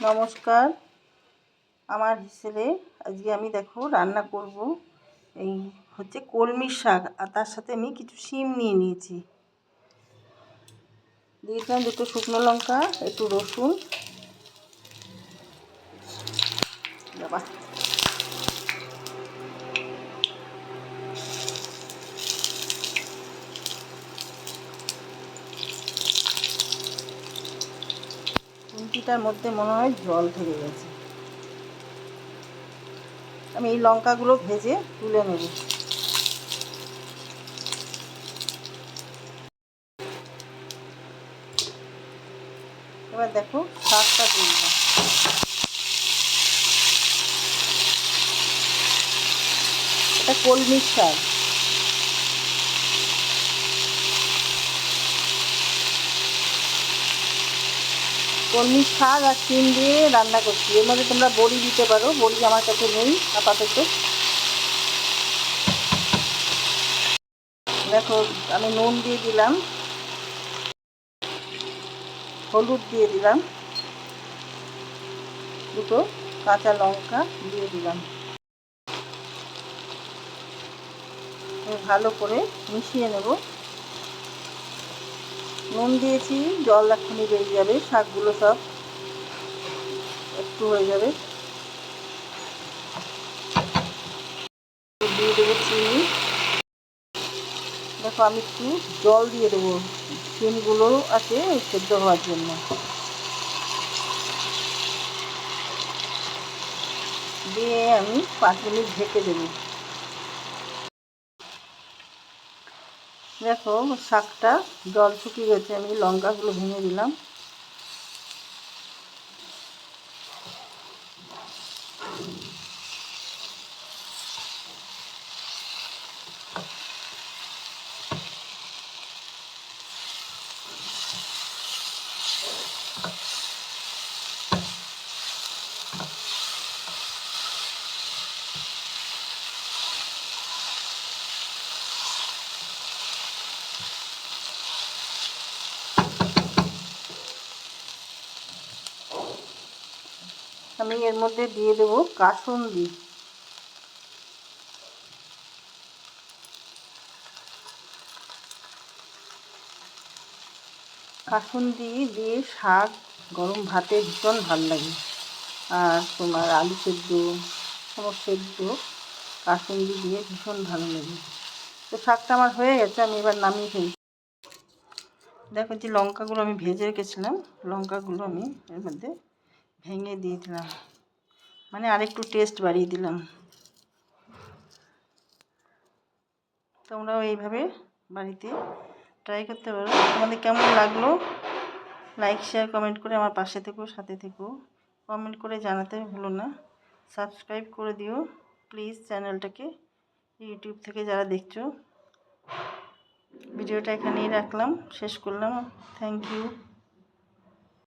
নমস্কার। আমার হিসেবে আজকে আমি দেখো রান্না করব এই হচ্ছে কলমির শাক, আর তার সাথে আমি কিছু শিম নিয়ে নিয়েছি। দিয়েছিলাম দুটো শুকনো লঙ্কা, একটু রসুন। বাবা, খুন্তিটার মধ্যে মনে হয় জল থেকে গেছে। আমি এই লঙ্কাগুলো ভেজে তুলে নেব। এবার দেখো শাকটা দিয়ে দিলাম। এটা কলমির শাক। কলমির শাক আর শিম দিয়ে রান্না করছি। এর মধ্যে তোমরা বড়ি দিতে পারো, বড়ি আমার কাছে নেই আপাতত। দেখো আমি নুন দিয়ে দিলাম, হলুদ দিয়ে দিলাম, দুটো কাঁচা লঙ্কা দিয়ে দিলাম। ভালো করে মিশিয়ে নেব। নুন দিয়েছি, জল এক্ষুনি বেরিয়ে যাবে, শাকগুলো সব একটু হয়ে যাবে। দিয়ে দেবো চিনি। দেখো আমি একটু জল দিয়ে দেবো, শিমগুলো আছে সেদ্ধ হওয়ার জন্য। দিয়ে আমি 5 মিনিট ঢেকে দেবো। দেখো শাকটা জল শুকিয়ে গেছে, আমি লঙ্কাগুলো ভেঙে দিলাম। আমি এর মধ্যে দিয়ে দেবো কাসুন্দি। কাসুন্দি দিয়ে শাক গরম ভাতে ভীষণ ভালো লাগে। আর তোমার আলু সেদ্ধ, কোনো সেদ্ধ কাসুন্দি দিয়ে ভীষণ ভালো লাগে। তো শাকটা আমার হয়ে গেছে, আমি এবার নামিয়ে ফেলছি। দেখো যে লঙ্কাগুলো আমি ভেজে রেখেছিলাম, লঙ্কাগুলো আমি এর মধ্যে ভেঙে দিয়ে দিলাম, মানে আরেকটু টেস্ট বাড়িয়ে দিলাম। তোমরাও এইভাবে বাড়িতে ট্রাই করতে পারো। তোমাদের কেমন লাগলো লাইক শেয়ার কমেন্ট করে আমার পাশে থেকো, সাথে থেকো। কমেন্ট করে জানাতে ভুলো না। সাবস্ক্রাইব করে দিও প্লিজ চ্যানেলটাকে, ইউটিউব থেকে যারা দেখছো। ভিডিওটা এখানেই রাখলাম, শেষ করলাম। Thank you.